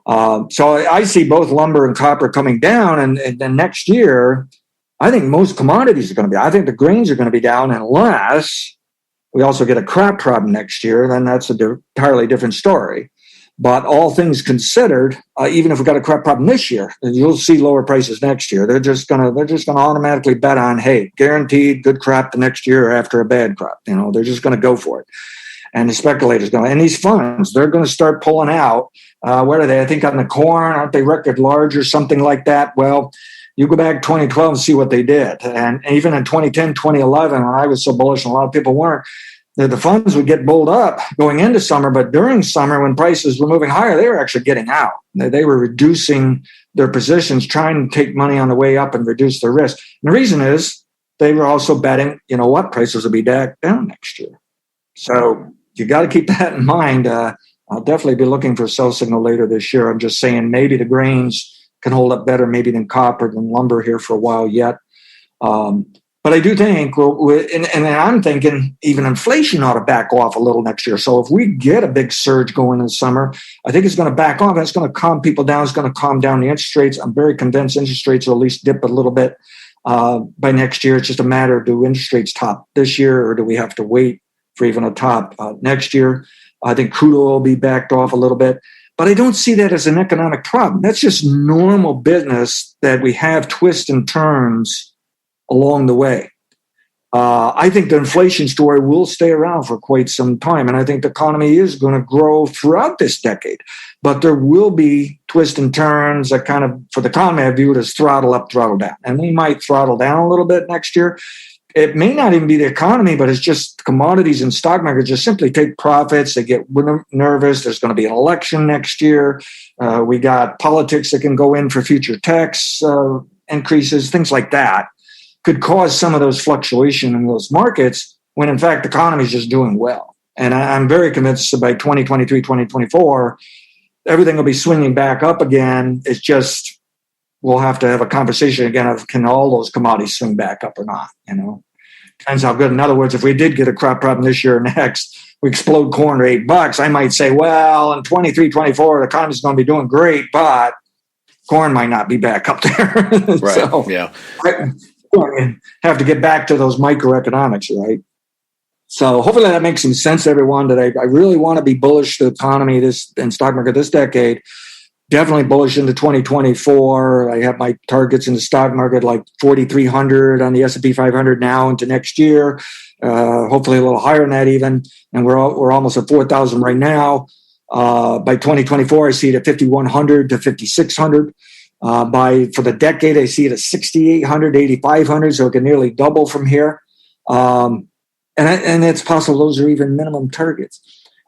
So I see both lumber and copper coming down, and then next year, I think most commodities are going to be. I think the grains are going to be down unless we also get a crop problem next year. Then that's an entirely different story. But all things considered, even if we got a crop problem this year, you'll see lower prices next year. They're just gonna automatically bet on, hey, guaranteed good crop the next year after a bad crop. They're just going to go for it. And the speculators and these funds, they're going to start pulling out. What are they? I think on the corn, aren't they record large or something like that? Well, you go back 2012 and see what they did. And even in 2010, 2011, when I was so bullish and a lot of people weren't, the funds would get bulled up going into summer, but during summer, when prices were moving higher, they were actually getting out. They were reducing their positions, trying to take money on the way up and reduce their risk. And the reason is they were also betting, prices will be down next year. So you got to keep that in mind. I'll definitely be looking for a sell signal later this year. I'm just saying maybe the grains can hold up better maybe than copper, than lumber here for a while yet. But I do think, and I'm thinking even inflation ought to back off a little next year. So if we get a big surge going in the summer, I think it's going to back off, and it's going to calm people down. It's going to calm down the interest rates. I'm very convinced interest rates will at least dip a little bit by next year. It's just a matter of, do interest rates top this year, or do we have to wait for even a top next year? I think crude oil will be backed off a little bit. But I don't see that as an economic problem. That's just normal business that we have twists and turns along the way. I think the inflation story will stay around for quite some time. And I think the economy is going to grow throughout this decade. But there will be twists and turns that kind of, for the economy, I view it as throttle up, throttle down. And we might throttle down a little bit next year. It may not even be the economy, but it's just commodities and stock markets just simply take profits. They get nervous. There's going to be an election next year. We got politics that can go in for future tax increases, things like that could cause some of those fluctuation in those markets when, in fact, the economy is just doing well. And I'm very convinced that by 2023, 2024, everything will be swinging back up again. It's just we'll have to have a conversation again of can all those commodities swing back up or not, Depends how good. In other words, if we did get a crop problem this year or next, we explode corn to $8, I might say, well, in 23, 24, the economy's going to be doing great, but corn might not be back up there. Right. So, yeah. Have to get back to those microeconomics, right? So hopefully that makes some sense to everyone that I really want to be bullish the economy and stock market this decade. Definitely bullish into 2024. I have my targets in the stock market like 4,300 on the S&P 500 now into next year. Hopefully a little higher than that even. And we're almost at 4,000 right now. By 2024, I see it at 5,100 to 5,600. For the decade, I see it at 6,800, 8,500, so it can nearly double from here. And it's possible those are even minimum targets.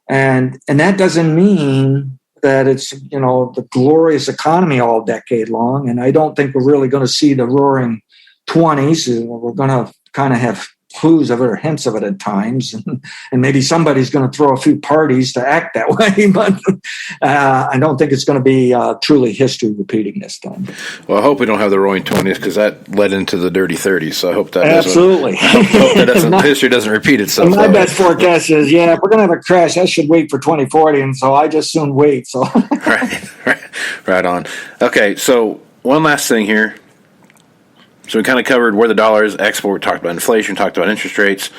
And that doesn't mean that it's, the glorious economy all decade long. And I don't think we're really going to see the roaring 20s. We're going to kind of have clues of it or hints of it at times. And maybe somebody's going to throw a few parties to act that way. But I don't think it's going to be truly history repeating this time. Well, I hope we don't have the roaring 20s because that led into the dirty 30s. So I hope that absolutely. Hope that history doesn't repeat itself. My best forecast is, if we're going to have a crash, I should wait for 2040. And so I just soon wait. So right on. Okay, so one last thing here. So we kind of covered where the dollar is, export, talked about inflation, talked about interest rates.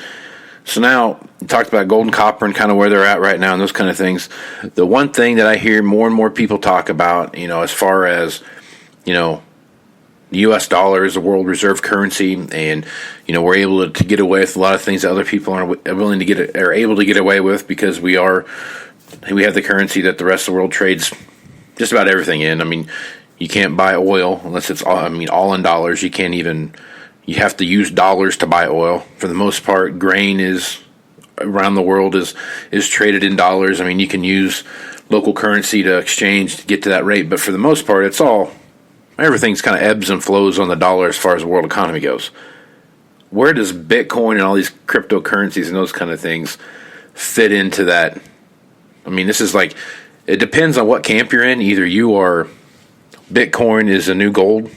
So now we talked about gold and copper and kind of where they're at right now and those kind of things. The one thing that I hear more and more people talk about, as far as, the U.S. dollar is a world reserve currency, and, we're able to get away with a lot of things that other people are willing to are able to get away with because we have the currency that the rest of the world trades just about everything in. I mean, you can't buy oil unless it's all in dollars. You have to use dollars to buy oil. For the most part, grain is around the world is traded in dollars. I mean, you can use local currency to exchange to get to that rate, but for the most part, everything's kind of ebbs and flows on the dollar as far as the world economy goes. Where does Bitcoin and all these cryptocurrencies and those kind of things fit into that? I mean, this is it depends on what camp you're in. Either you are Bitcoin is a new gold,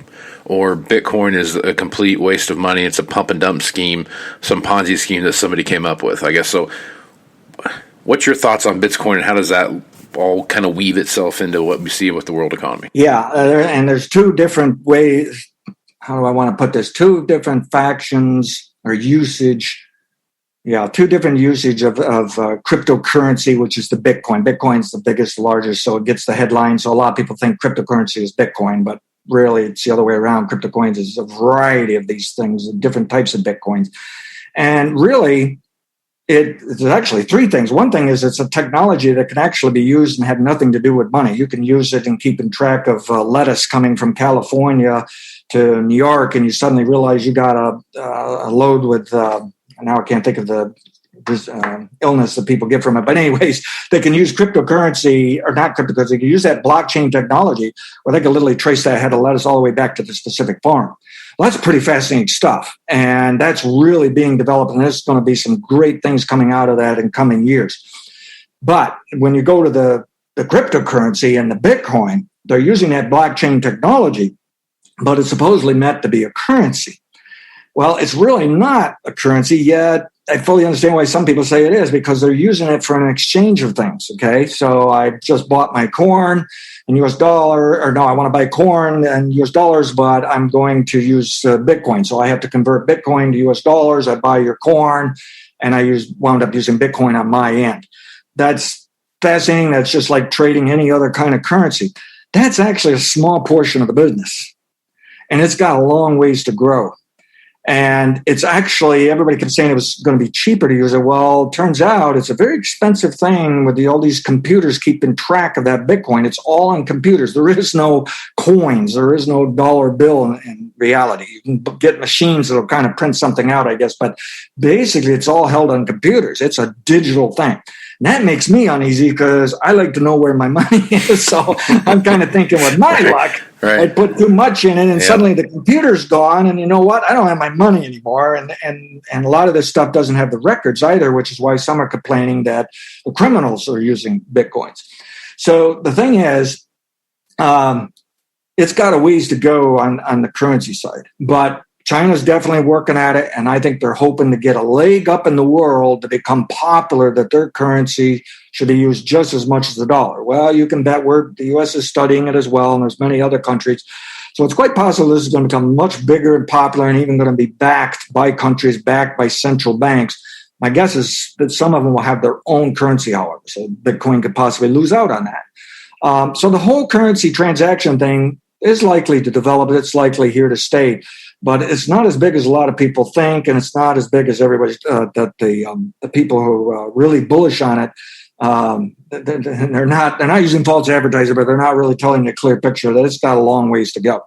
or Bitcoin is a complete waste of money. It's a pump and dump scheme, some Ponzi scheme that somebody came up with, I guess. So what's your thoughts on Bitcoin, and how does that all kind of weave itself into what we see with the world economy? Yeah, and there's two different ways. How do I want to put this? Two different factions or usage. Yeah, two different usage of cryptocurrency, which is the Bitcoin. Bitcoin's the biggest, largest, so it gets the headlines. So a lot of people think cryptocurrency is Bitcoin, but really it's the other way around. Cryptocurrency is a variety of these things, different types of Bitcoins. And really, there's actually three things. One thing is it's a technology that can actually be used and have nothing to do with money. You can use it in keeping track of lettuce coming from California to New York, and you suddenly realize you got a load with... now I can't think of the illness that people get from it. But anyways, they can use cryptocurrency, or not cryptocurrency, they can use that blockchain technology where they can literally trace that head of lettuce all the way back to the specific farm. Well, that's pretty fascinating stuff. And that's really being developed. And there's going to be some great things coming out of that in coming years. But when you go to the cryptocurrency and the Bitcoin, they're using that blockchain technology, but it's supposedly meant to be a currency. Well, it's really not a currency yet. I fully understand why some people say it is, because they're using it for an exchange of things, okay? So I just bought my corn in US dollar, or no, I want to buy corn in US dollars, but I'm going to use Bitcoin. So I have to convert Bitcoin to US dollars. I buy your corn, and I wound up using Bitcoin on my end. That's fascinating. That's just like trading any other kind of currency. That's actually a small portion of the business. And it's got a long ways to grow. And it's actually, everybody kept saying it was going to be cheaper to use it. Well, it turns out it's a very expensive thing with all these computers keeping track of that Bitcoin. It's all on computers. There is no coins. There is no dollar bill in reality. You can get machines that'll kind of print something out, I guess. But basically, it's all held on computers. It's a digital thing. And that makes me uneasy because I like to know where my money is. So I'm kind of thinking with my luck, I put too much in it and suddenly the computer's gone. And you know what? I don't have my money anymore. And a lot of this stuff doesn't have the records either, which is why some are complaining that the criminals are using Bitcoins. So the thing is, it's got a ways to go on the currency side. But China's definitely working at it, and I think they're hoping to get a leg up in the world to become popular, that their currency should be used just as much as the dollar. Well, you can bet the U.S. is studying it as well, and there's many other countries. So it's quite possible this is going to become much bigger and popular and even going to be backed by countries, backed by central banks. My guess is that some of them will have their own currency, however, so Bitcoin could possibly lose out on that. So the whole currency transaction thing is likely to develop. It's likely here to stay. But it's not as big as a lot of people think, and it's not as big as everybody that the people who are really bullish on it. They're not using false advertising, but they're not really telling you a clear picture that it's got a long ways to go.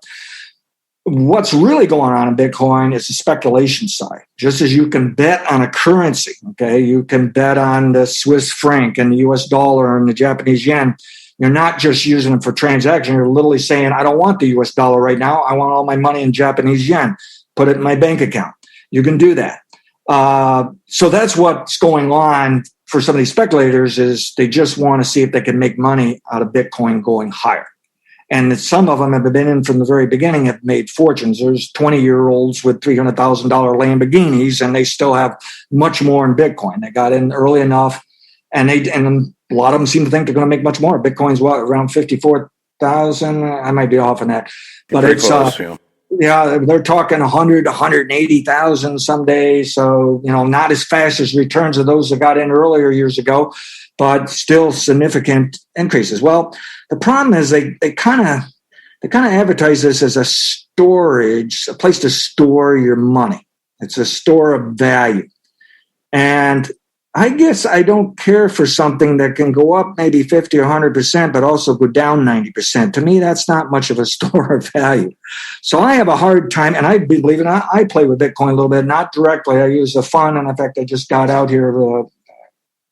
What's really going on in Bitcoin is the speculation side. Just as you can bet on a currency, okay, you can bet on the Swiss franc and the U.S. dollar and the Japanese yen. You're not just using them for transaction. You're literally saying, I don't want the US dollar right now. I want all my money in Japanese yen. Put it in my bank account. You can do that. So that's what's going on for some of these speculators, is they just want to see if they can make money out of Bitcoin going higher. And some of them have been in from the very beginning, have made fortunes. There's 20-year-olds with $300,000 Lamborghinis, and they still have much more in Bitcoin. They got in early enough, and a lot of them seem to think they're going to make much more. Bitcoin's around 54,000. I might be off on that, but it's close, they're talking 100, 180,000 some days. So not as fast as returns of those that got in earlier years ago, but still significant increases. Well, the problem is they kind of advertise this as a place to store your money. It's a store of value, and I guess I don't care for something that can go up maybe 50 or 100%, but also go down 90%. To me, that's not much of a store of value. So I have a hard time, and I believe it, I play with Bitcoin a little bit, not directly. I use the fund, and in fact, I just got out here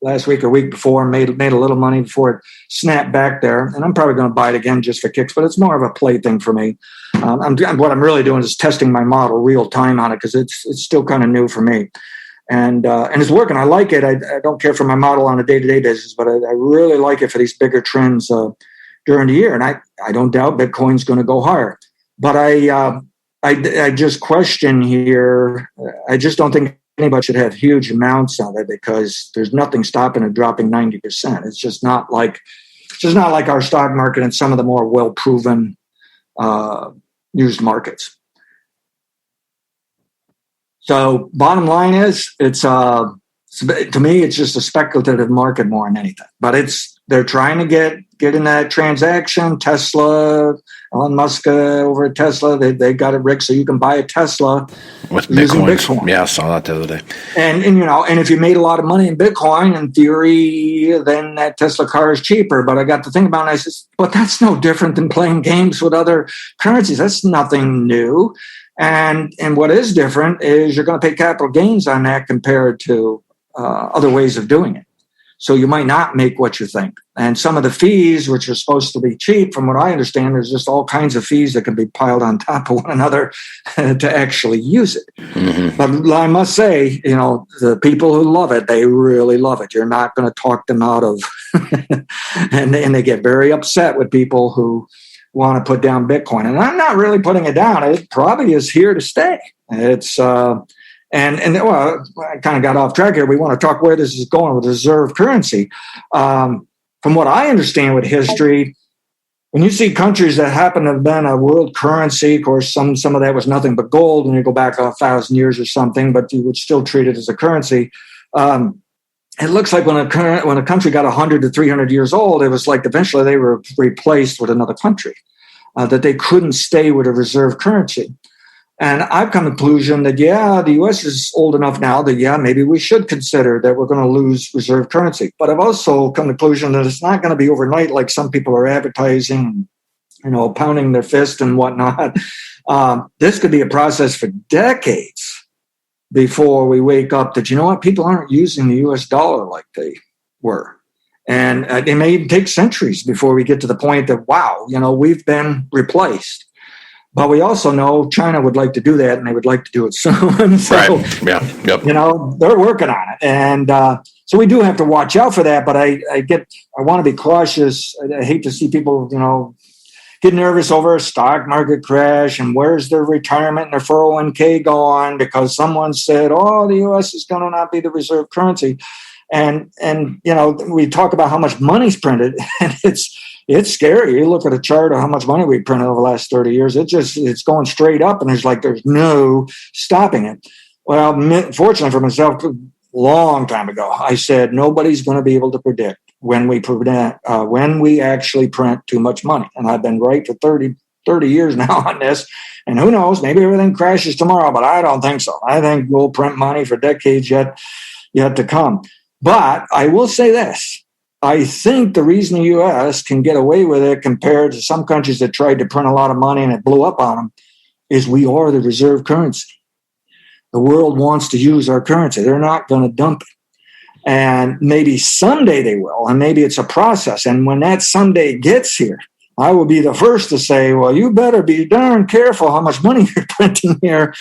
last week or week before and made a little money before it snapped back there. And I'm probably going to buy it again just for kicks, but it's more of a play thing for me. What I'm really doing is testing my model real time on it because it's still kind of new for me. And it's working. I like it. I don't care for my model on a day-to-day basis, but I really like it for these bigger trends during the year. And I don't doubt Bitcoin's going to go higher. But I just question here. I just don't think anybody should have huge amounts of it because there's nothing stopping it dropping 90%. It's just not like our stock market and some of the more well-proven used markets. So bottom line is, to me, it's just a speculative market more than anything. But they're trying to get in that transaction. Tesla, Elon Musk over at Tesla, they got it rigged so you can buy a Tesla with using Bitcoin. Yeah, I saw that the other day. And if you made a lot of money in Bitcoin, in theory, then that Tesla car is cheaper. But I got to think about it, and I said, but that's no different than playing games with other currencies. That's nothing new. And what is different is you're going to pay capital gains on that compared to other ways of doing it. So you might not make what you think. And some of the fees, which are supposed to be cheap, from what I understand, there's just all kinds of fees that can be piled on top of one another to actually use it. Mm-hmm. But I must say, the people who love it, they really love it. You're not going to talk them out of, and they get very upset with people who want to put down Bitcoin. And I'm not really putting it down. It probably is here to stay. It's, well, I kind of got off track here. We want to talk where this is going with reserve currency. From what I understand with history, when you see countries that happen to have been a world currency, of course, some of that was nothing but gold, and you go back 1,000 years or something, but you would still treat it as a currency. it looks like when a country got 100 to 300 years old, it was like eventually they were replaced with another country, that they couldn't stay with a reserve currency. And I've come to the conclusion that, the U.S. is old enough now that, maybe we should consider that we're going to lose reserve currency. But I've also come to the conclusion that it's not going to be overnight like some people are advertising, pounding their fist and whatnot. This could be a process for decades before we wake up that, people aren't using the U.S. dollar like they were. And it may even take centuries before we get to the point that, wow, we've been replaced. But we also know China would like to do that, and they would like to do it soon. So, right. Yeah. Yep. They're working on it. And so we do have to watch out for that. But I want to be cautious. I hate to see people, get nervous over a stock market crash and where's their retirement and their 401k going because someone said, the U.S. is going to not be the reserve currency. And we talk about how much money's printed, and it's scary. You look at a chart of how much money we printed over the last 30 years. It's going straight up, and there's no stopping it. Well, fortunately for myself, a long time ago, I said nobody's going to be able to predict when we actually print too much money. And I've been right for 30 years now on this. And who knows, maybe everything crashes tomorrow, but I don't think so. I think we'll print money for decades yet to come. But I will say this. I think the reason the U.S. can get away with it compared to some countries that tried to print a lot of money and it blew up on them is we are the reserve currency. The world wants to use our currency. They're not going to dump it. And maybe someday they will, and maybe it's a process. And when that someday gets here, I will be the first to say, well, you better be darn careful how much money you're printing here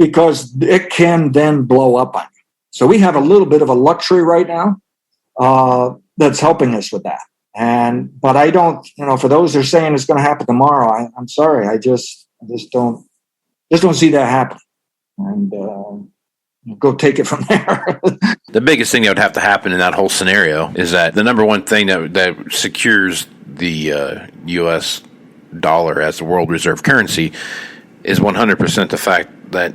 because it can then blow up on you. So we have a little bit of a luxury right now that's helping us with that. But I don't, for those that are saying it's going to happen tomorrow, I'm sorry. I just don't see that happen. And go take it from there. The biggest thing that would have to happen in that whole scenario is that the number one thing that secures the U.S. dollar as the world reserve currency is 100% the fact that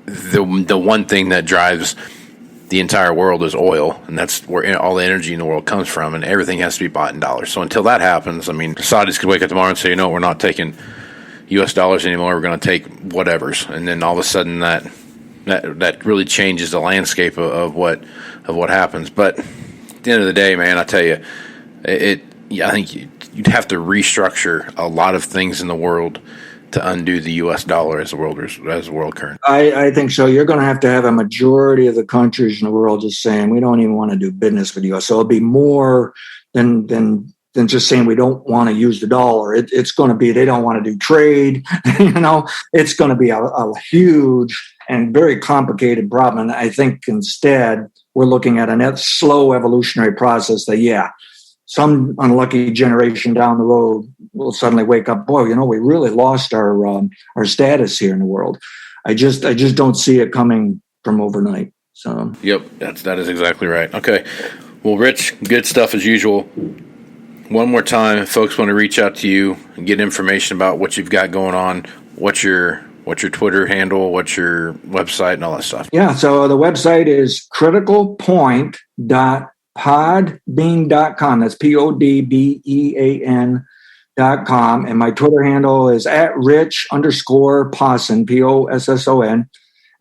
the one thing that drives the entire world is oil, and that's where all the energy in the world comes from, and everything has to be bought in dollars. So until that happens, the Saudis could wake up tomorrow and say, we're not taking U.S. dollars anymore, we're going to take whatever's. And then all of a sudden that really changes the landscape of what happens. But at the end of the day, man, I tell you, I think you'd have to restructure a lot of things in the world to undo the U.S. dollar as a world currency. I think so. You're going to have a majority of the countries in the world just saying we don't even want to do business with the U.S. So it'll be more than just saying we don't want to use the dollar. It's going to be they don't want to do trade. It's going to be a huge and very complicated problem. And I think instead we're looking at a slow evolutionary process that, some unlucky generation down the road will suddenly wake up, boy, we really lost our status here in the world. I just don't see it coming from overnight. So yep, that is exactly right. Okay. Well, Rich, good stuff as usual. One more time, if folks want to reach out to you and get information about what you've got going on, what's your Twitter handle, what's your website, and all that stuff? Yeah, so the website is criticalpoint.podbean.com. That's PODBEAN.com. And my Twitter handle is @rich_posson, POSSON.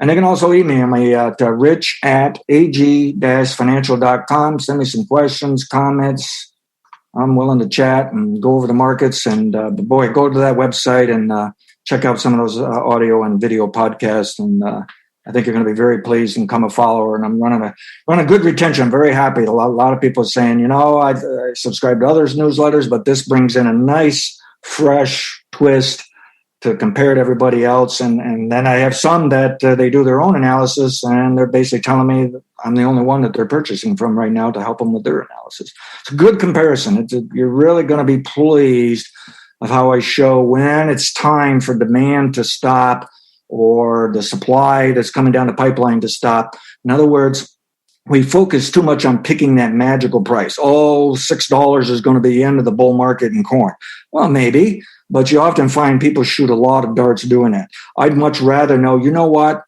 And they can also email me at rich@ag-financial.com. Send me some questions, comments. I'm willing to chat and go over the markets. And go to that website and check out some of those audio and video podcasts. And I think you're going to be very pleased and become a follower. And I'm running a good retention. I'm very happy. A lot of people are saying, I subscribe to others' newsletters, but this brings in a nice, fresh twist to compare to everybody else. And then I have some that they do their own analysis, and they're basically telling me that I'm the only one that they're purchasing from right now to help them with their analysis. It's a good comparison. You're really going to be pleased of how I show when it's time for demand to stop or the supply that's coming down the pipeline to stop. In other words, we focus too much on picking that magical price. $6 is going to be the end of the bull market in corn. Well, maybe, but you often find people shoot a lot of darts doing that. I'd much rather know, you know what?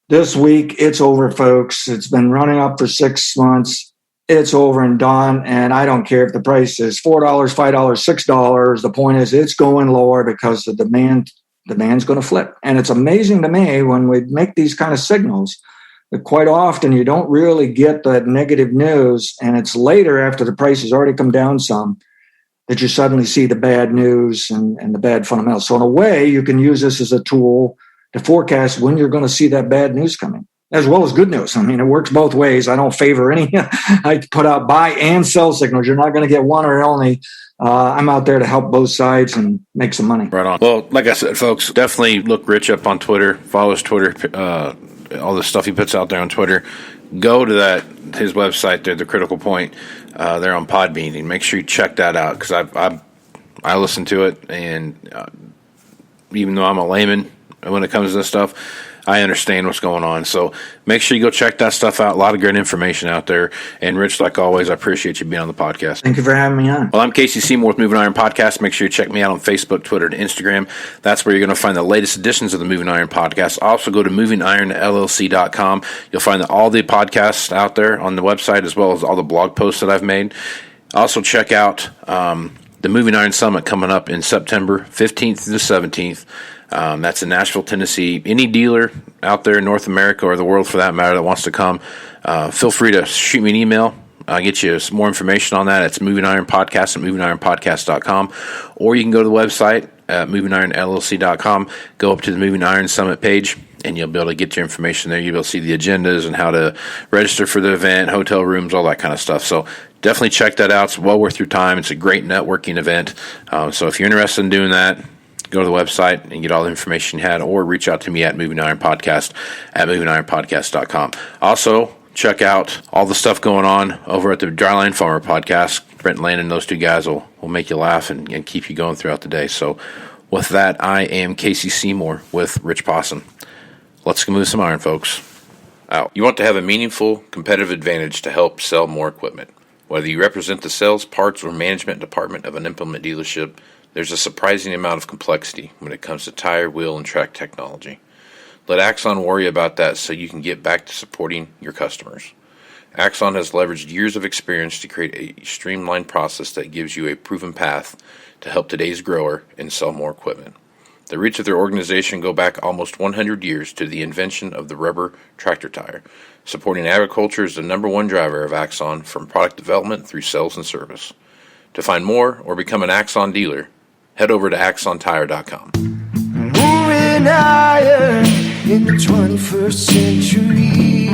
This week, it's over, folks. It's been running up for 6 months. it's over and done. And I don't care if the price is $4, $5, $6. The point is it's going lower because the demand's going to flip. And it's amazing to me when we make these kind of signals that quite often you don't really get that negative news. And it's later after the price has already come down some that you suddenly see the bad news and the bad fundamentals. So in a way, you can use this as a tool to forecast when you're going to see that bad news coming, as well as good news. I mean, it works both ways. I don't favor any. I put out buy and sell signals. You're not going to get one or only. I'm out there to help both sides and make some money. Right on. Well, like I said, folks, definitely look Rich up on Twitter. Follow his Twitter, all the stuff he puts out there on Twitter. Go to his website there, The Critical Point. They're on Podbean, and make sure you check that out because I listen to it, and even though I'm a layman when it comes to this stuff, I understand what's going on. So make sure you go check that stuff out. A lot of great information out there. And Rich, like always, I appreciate you being on the podcast. Thank you for having me on. Well, I'm Casey Seymour with Moving Iron Podcast. Make sure you check me out on Facebook, Twitter, and Instagram. That's where you're going to find the latest editions of the Moving Iron Podcast. Also go to movingironllc.com. You'll find all the podcasts out there on the website as well as all the blog posts that I've made. Also check out the Moving Iron Summit coming up in September 15th through the 17th. That's in Nashville, Tennessee. Any dealer out there in North America or the world for that matter that wants to come, feel free to shoot me an email. I'll get you some more information on that. It's Moving Iron Podcast at movingironpodcast.com. Or you can go to the website at movingironllc.com, go up to the Moving Iron Summit page, and you'll be able to get your information there. You'll be able to see the agendas and how to register for the event, hotel rooms, all that kind of stuff. So definitely check that out. It's well worth your time. It's a great networking event. So if you're interested in doing that, go to the website and get all the information you had, or reach out to me at Moving Iron Podcast at movingironpodcast.com. Also, check out all the stuff going on over at the Dryline Farmer Podcast. Brent and Landon, those two guys will make you laugh and keep you going throughout the day. So with that, I am Casey Seymour with Rich Possum. Let's go move some iron, folks. Out. You want to have a meaningful competitive advantage to help sell more equipment. Whether you represent the sales, parts, or management department of an implement dealership, there's a surprising amount of complexity when it comes to tire, wheel, and track technology. Let Axon worry about that so you can get back to supporting your customers. Axon has leveraged years of experience to create a streamlined process that gives you a proven path to help today's grower and sell more equipment. The roots of their organization go back almost 100 years to the invention of the rubber tractor tire. Supporting agriculture is the number one driver of Axon, from product development through sales and service. To find more or become an Axon dealer, head over to axontire.com. Moving iron in the 21st century.